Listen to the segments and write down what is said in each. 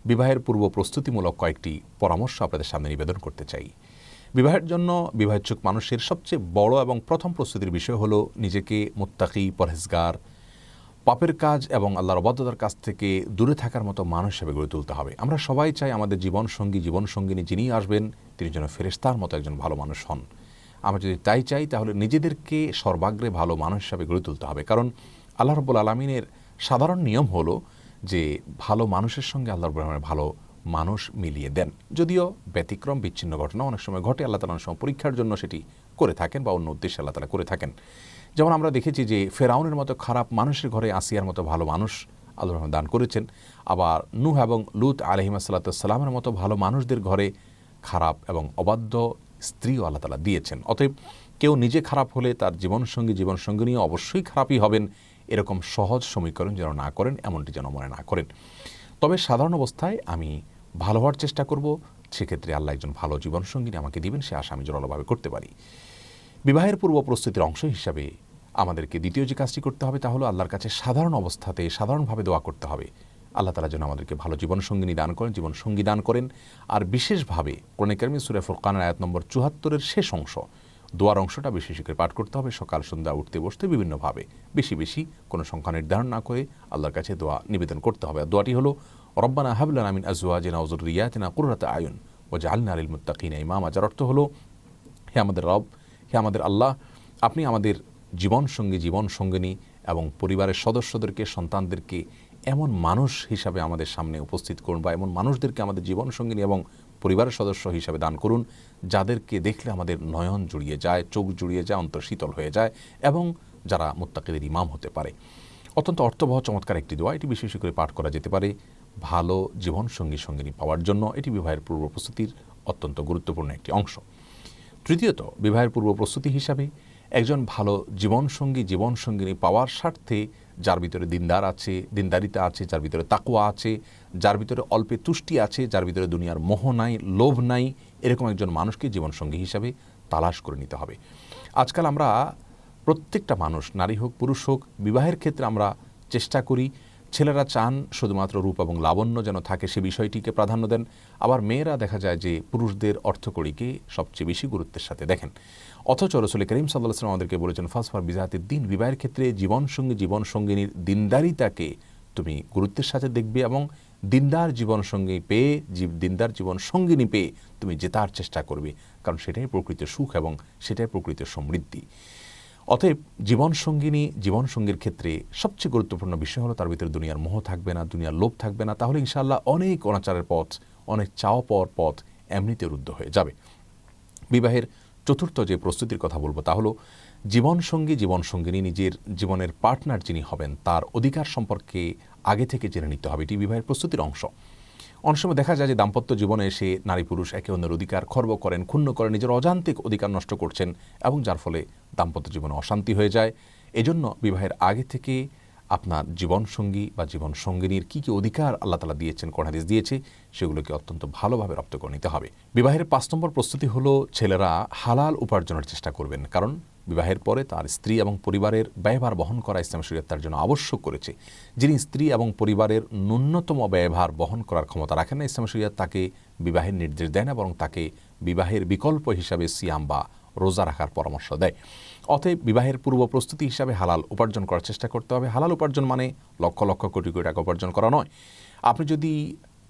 বিবাহের পূর্ব প্রস্তুতিমূলক কয়েকটি পরামর্শ আপনাদের সামনে নিবেদন করতে চাই। বিবাহের জন্য বিবাহেচ্ছুক মানুষের সবচেয়ে বড় এবং প্রথম প্রস্তুতির বিষয় হলো নিজেকে মুত্তাকি, পরহেজগার, পাপের কাজ এবং আল্লাহর অবাধ্যতার কাছ থেকে দূরে থাকার মতো মানুষ হিসেবে গড়ে তুলতে হবে। আমরা সবাই চাই আমাদের জীবনসঙ্গিনী যিনি আসবেন তিনি যেন ফেরেশতার মতো একজন ভালো মানুষ হন। আমরা যদি তাই চাই তাহলে নিজেদেরকে সর্বাগ্রে ভালো মানুষ হিসাবে গড়ে তুলতে হবে। কারণ আল্লাহ রাব্বুল আলামিনের সাধারণ নিয়ম হলো যে ভালো মানুষের সঙ্গে আল্লাহ রাব্বুল আলামিন ভালো মানুষ মিলিয়ে দেন। যদিও ব্যতিক্রম বিচ্ছিন্ন ঘটনা অনেক সময় ঘটে, আল্লাহ তাআলা অনেক সময় পরীক্ষার জন্য সেটি করে থাকেন বা অন্য উদ্দেশ্যে আল্লাহ তাআলা করে থাকেন। যেমন আমরা দেখেছি যে ফেরাউনের মতো খারাপ মানুষের ঘরে আসিয়ার মতো ভালো মানুষ আল্লাহ রাব্বুল দান করেছেন। আবার নূহ এবং লূত আলাইহিসসালামের মতো ভালো মানুষদের ঘরে খারাপ এবং অবাধ্য স্ত্রীও আল্লাহ তাআলা দিয়েছেন। অতএব কেউ নিজে খারাপ হলে তার জীবনসঙ্গিনীও অবশ্যই খারাপই হবেন, এরকম সহজ সমীকরণ যেন না করেন, এমনটি যেন মনে না করেন। তবে সাধারণ অবস্থায় আমি ভালো হওয়ার চেষ্টা করব, সেক্ষেত্রে আল্লাহ একজন ভালো জীবনসঙ্গিনী আমাকে দিবেন, সে আশা আমি জোরালোভাবে করতে পারি। বিবাহের পূর্ব প্রস্তুতির অংশ হিসাবে আমাদেরকে দ্বিতীয় যে কাজটি করতে হবে তা হলো আল্লাহর কাছে সাধারণ অবস্থাতে সাধারণভাবে দোয়া করতে হবে। আল্লাহ তাআলা যেন আমাদেরকে ভালো জীবনসঙ্গিনী দান করেন, জীবনসঙ্গী দান করেন। আর বিশেষভাবে কোরআনে কারিমে সূরা ফুরকানের আয়াত নম্বর ৭৪-এর শেষ অংশ, দোয়ার অংশটা বেশি বেশি করে পাঠ করতে হবে। সকাল সন্ধ্যা উঠতে বসতে বিভিন্নভাবে বেশি বেশি কোনো সংখ্যা নির্ধারণ না করে আল্লাহর কাছে দোয়া নিবেদন করতে হবে। আর দোয়াটি হলো রব্বানা হাব লানা মিন আজওয়াজিনা ওয়া যুররিয়াতিনা কুররাতা আয়ুন ওয়াজআলনা লিল মুত্তাকিনা ইমামা, যার অর্থ হলো হে আমাদের রব, হে আমাদের আল্লাহ, আপনি আমাদের জীবনসঙ্গিনী এবং পরিবারের সদস্যদেরকে, সন্তানদেরকে এমন মানুষ হিসাবে আমাদের সামনে উপস্থিত করুন, বা এমন মানুষদেরকে আমাদের জীবনসঙ্গিনী এবং পরিবারের সদস্য হিসাবে দান করুন যাদেরকে দেখলে আমাদের নয়ন জুড়িয়ে যায়, চোখ জুড়িয়ে যায়, অন্তর শীতল হয়ে যায় এবং যারা মুত্তাকিদের ইমাম হতে পারে। অত্যন্ত অর্থবহ চমৎকার একটি দোয়া, এটি বিশেষ করে পাঠ করা যেতে পারে ভালো জীবনসঙ্গিনী পাওয়ার জন্য। এটি বিবাহের পূর্ব প্রস্তুতির অত্যন্ত গুরুত্বপূর্ণ একটি অংশ। তৃতীয়ত, বিবাহের পূর্ব প্রস্তুতি হিসাবে একজন ভালো জীবনসঙ্গিনী পাওয়ার স্বার্থে যার ভিতরে দিনদারিতা আছে, যার ভিতরে তাকওয়া আছে, যার ভিতরে অল্পে তুষ্টি আছে, যার ভিতরে দুনিয়ার মোহ নাই, লোভ নাই, এরকম একজন মানুষকে জীবনসঙ্গী হিসাবে তালাশ করে নিতে হবে। আজকাল আমরা প্রত্যেকটা মানুষ, নারী হোক পুরুষ হোক, বিবাহের ক্ষেত্রে আমরা চেষ্টা করি, ছেলেরা চান শুধুমাত্র রূপ এবং লাবণ্য যেন থাকে, সে বিষয়টিকে প্রাধান্য দেন। আবার মেয়েরা দেখা যায় যে পুরুষদের অর্থকড়িকে সবচেয়ে বেশি গুরুত্বের সাথে দেখেন। অথচ রাসূল করিম সাল্লাল্লাহু আলাইহি ওয়াসাল্লাম আমাদেরকে বলেছেন ফাসফার বিজাতিদ দ্বীন, বিবাহের ক্ষেত্রে জীবনসঙ্গিনীর দিনদারিতাকে তুমি গুরুত্বের সাথে দেখবে এবং দিনদার জীবনসঙ্গিনী পেয়ে তুমি জেতার চেষ্টা করবে, কারণ সেটাই প্রকৃত সুখ এবং সেটাই প্রকৃত সমৃদ্ধি। অতএব জীবনসঙ্গীর ক্ষেত্রে সবচেয়ে গুরুত্বপূর্ণ বিষয় হলো তার ভিতরে দুনিয়ার মোহ থাকবে না, দুনিয়ার লোভ থাকবে না, তাহলে ইনশাআল্লাহ অনেক অনাচারের পথ, অনেক চাওয়া পাওয়ার পথ এমনিতে রুদ্ধ হয়ে যাবে। বিবাহের চতুর্থ যে প্রস্তুতির কথা বলবো তা হলো জীবনসঙ্গিনী নিজের জীবনের পার্টনার যিনি হবেন তার অধিকার সম্পর্কে আগে থেকে জেনে নিতে হবে। এটি বিবাহের প্রস্তুতির অংশ। অনেক সময় দেখা যায় যে দাম্পত্য জীবনে এসে নারী পুরুষ একে অন্যের অধিকার খর্ব করেন, ক্ষুণ্ণ করেন, নিজের অযান্ত্রিক অধিকার নষ্ট করছেন এবং যার ফলে দাম্পত্য জীবনে অশান্তি হয়ে যায়। এজন্য বিবাহের আগে থেকে আপনার জীবনসঙ্গী বা জীবনসঙ্গিনীর কী কী অধিকার আল্লাহ তাআলা দিয়েছেন, কোরআন হাদিস দিয়েছে, সেগুলোকে অত্যন্ত ভালোভাবে রপ্ত করে নিতে হবে। বিবাহের ৫ নম্বর প্রস্তুতি হলো ছেলেরা হালাল উপার্জনের চেষ্টা করবেন, কারণ বিবাহের পরে তার স্ত্রী এবং পরিবারের ব্যয়ভার বহন করা ইসলাম শরীয়ত তার জন্য আবশ্যক করেছে। যিনি স্ত্রী এবং পরিবারের ন্যূনতম ব্যয়ভার বহন করার ক্ষমতা রাখেন না, ইসলাম শরীয়ত তাকে বিবাহের নির্দেশ দেয় না, বরং তাকে বিবাহের বিকল্প হিসাবে সিয়াম বা রোজা রাখার পরামর্শ দেয়। অতএব বিবাহের পূর্ব প্রস্তুতি হিসাবে হালাল উপার্জন করার চেষ্টা করতে হবে। হালাল উপার্জন মানে লক্ষ লক্ষ কোটি কোটি টাকা উপার্জন করা নয়। আপনি যদি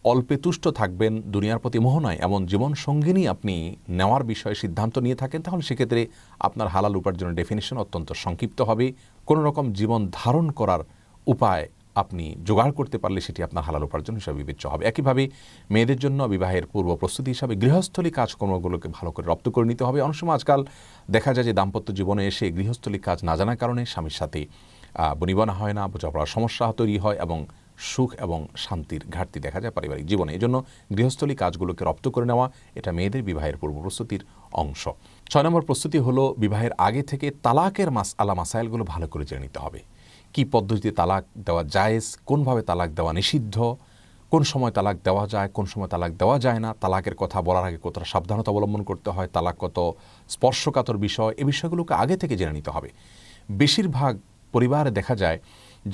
অল্পে তুষ্ট থাকবেন, দুনিয়ার প্রতি মোহ নয় এমন জীবনসঙ্গিনী আপনি নেওয়ার বিষয়ে সিদ্ধান্ত নিয়ে থাকেন, তাহলে সেক্ষেত্রে আপনার হালাল উপার্জনের ডেফিনিশন অত্যন্ত সংক্ষিপ্ত হবে। কোনো রকম জীবন ধারণ করার উপায় আপনি জোগাড় করতে পারলে সেটি আপনার হালাল উপার্জন হিসাবে বিবেচ্য হবে। একইভাবে মেয়েদের জন্য বিবাহের পূর্ব প্রস্তুতি হিসাবে গৃহস্থলী কাজকর্মগুলোকে ভালো করে রপ্ত করে নিতে হবে। অনেক সময় আজকাল দেখা যায় যে দাম্পত্য জীবনে এসে গৃহস্থলী কাজ না জানার কারণে স্বামীর সাথে বনিবনা হয় না, বোঝাপড়ার সমস্যা তৈরি হয় এবং সুখ এবং শান্তির ঘাটতি দেখা যায় পারিবারিক জীবনে। এই জন্য গৃহস্থলী কাজগুলোকে রপ্ত করে নেওয়া এটা মেয়েদের বিবাহের পূর্ব প্রস্তুতির অংশ। ৬ নম্বর প্রস্তুতি হলো বিবাহের আগে থেকে তালাকের মাসাইলগুলো ভালো করে জেনে নিতে হবে। কি পদ্ধতিতে তালাক দেওয়া জায়েজ, কোনভাবে তালাক দেওয়া নিষিদ্ধ, কোন সময় তালাক দেওয়া যায়, কোন সময় তালাক দেওয়া যায় না, তালাকের কথা বলার আগে কতটা সাবধানতা অবলম্বন করতে হয়, তালাক কত স্পর্শকাতর বিষয়, এই বিষয়গুলোকে আগে থেকে জেনে নিতে হবে। বেশিরভাগ পরিবারে দেখা যায়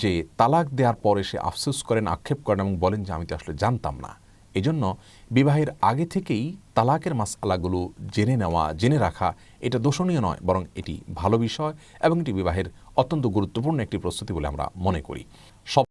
যে তালাক দেওয়ার পরে সে আফসোস করেন, আক্ষেপ করেন এবং বলেন যে আমি তো আসলে জানতাম না, এজন্য বিবাহের আগে থেকেই তালাকের মাসআলাগুলো জেনে নেওয়া, জেনে রাখা এটা দোষণীয় নয়, বরং এটি ভালো বিষয় এবং এটি বিবাহের অত্যন্ত গুরুত্বপূর্ণ একটি প্রস্তুতি বলে আমরা মনে করি।